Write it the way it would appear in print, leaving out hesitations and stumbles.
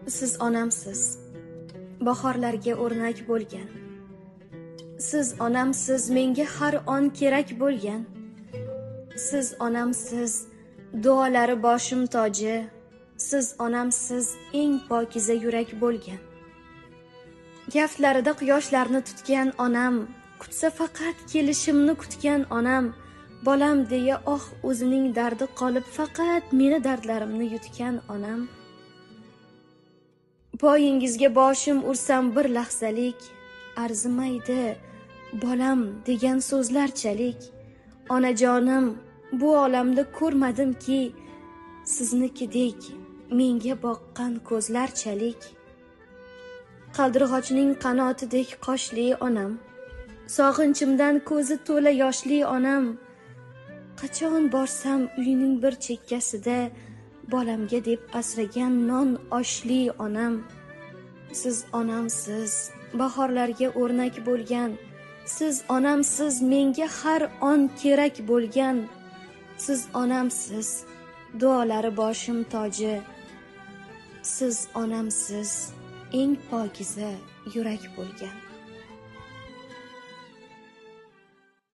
Siz onamsiz, bahorlarga o'rnak bo'lgan. Siz onamsiz, menga har on kerak bo'lgan. Siz onamsiz, duolari boshim toji. Siz onamsiz, eng pokiza yurak bo'lgan. Kaftlarida quyoshlarni tutgan onam, kutsa faqat kelishimni kutgan onam, bolam deya o'zining dardi qolib faqat meni dardlarimni yutgan onam. Poyingizga boshim ursam bir lahzalik, arzimaydi bolam degan so'zlarchalik. Onajonim, bu olamda ko'rmadimki, siznikidek menga boqqan ko'zlarchalik. Qaldirg'ochning qanotidek qoshli onam, sog'inchimdan ko'zi to'la yoshli onam. Qachon borsam uyning bir chekkasida bolamga deb asragan non oshli onam. Siz onamsiz, bahorlarga o'rnak bo'lgan. Siz onamsiz, menga har on kerak bo'lgan. Siz onamsiz, duolari boshim toji. Siz onamsiz, eng pokiza yurak bo'lgan.